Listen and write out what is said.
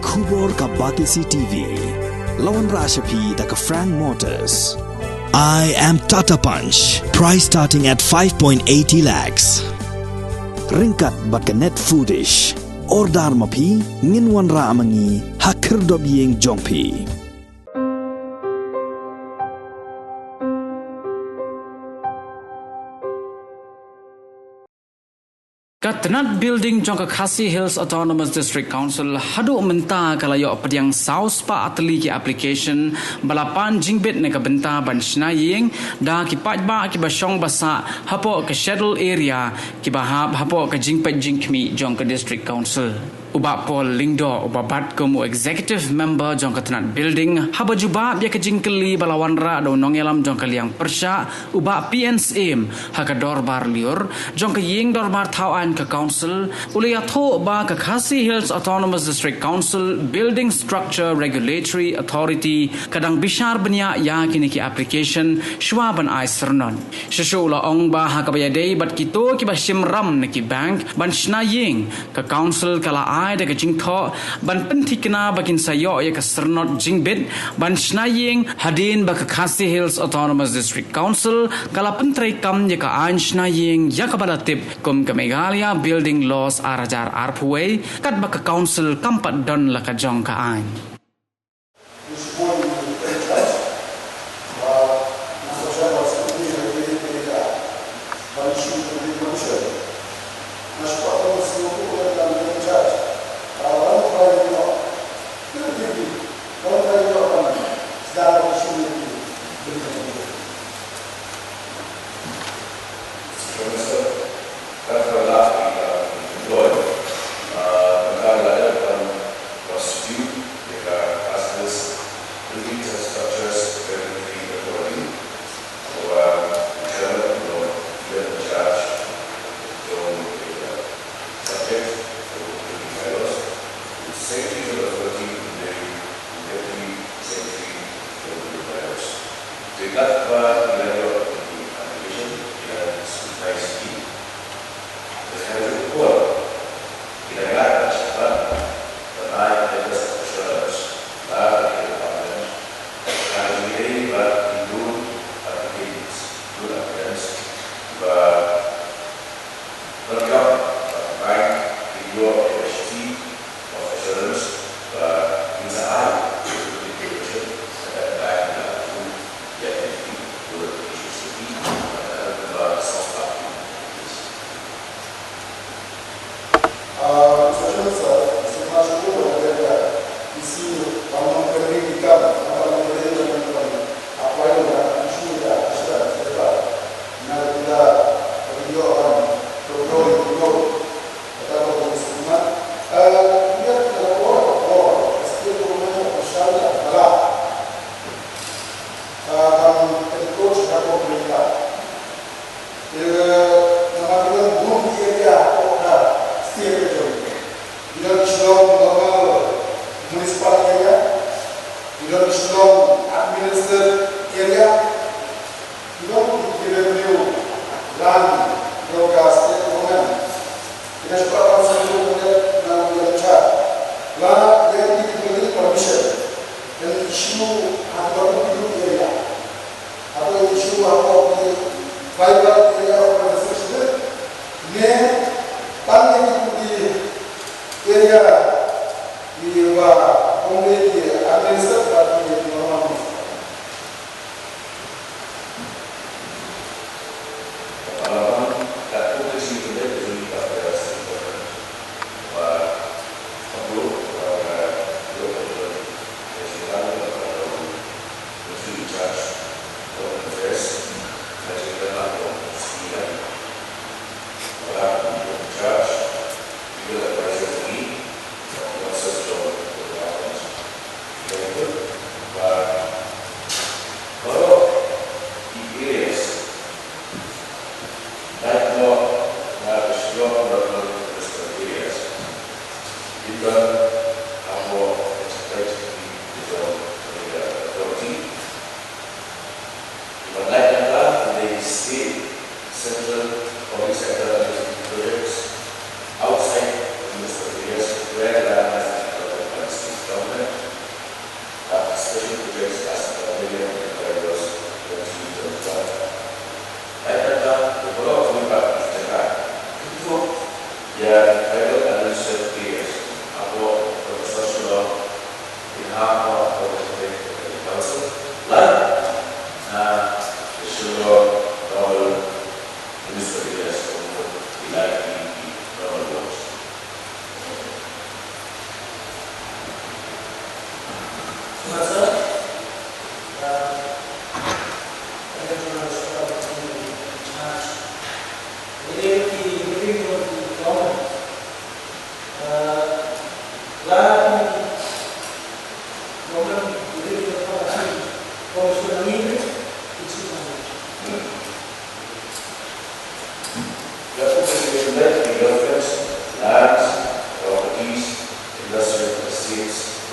Kubor ka Batisi TV. Lawan Rashapi da ka Frank Motors. I am Tata Punch. Price starting at 5.80 lakhs. Ringkat bat ka Net Foodish. Ordar mapi nginwan ra amangi hakir dob yeng jongpi. Tenat building jangka Khasi Hills Autonomous District Council hadu menta kalayo pediang saus pa atli ki application balapan jingbet neka benta ban shnaying da ki pajba ki basyong basa hapo ke schedule area ki bahab hapo ke jingpet jingkmi jangka district council. Uba Paul Lingdo uba bat komu executive member jangka tenat building haba juba biya ke jingkeli balawanra do nongelam jangka liang persya uba PNSM haka dorbar liur jangka ying dorbar tauan ke council ulia tho ba ke Khasi Hills Autonomous District Council Building Structure Regulatory Authority kadang bishar benya ya kini ki application shwa ban ai sernon shishu la ong ba haka bayadei bat kito ki ba shimram ne ki bank ban shna ying ke council kala ai de ke jingtho ban pentikna bakin sayo ya ke sernot jingbet ban shna ying hadin ba ke Khasi Hills Autonomous District Council kala pentrai kam ya ke an shna ying ya ke balatip kum ke Meghalaya building laws arajar arpway kat ba ke council kampat don la ka jong ka an. Lands, properties, industrial estates,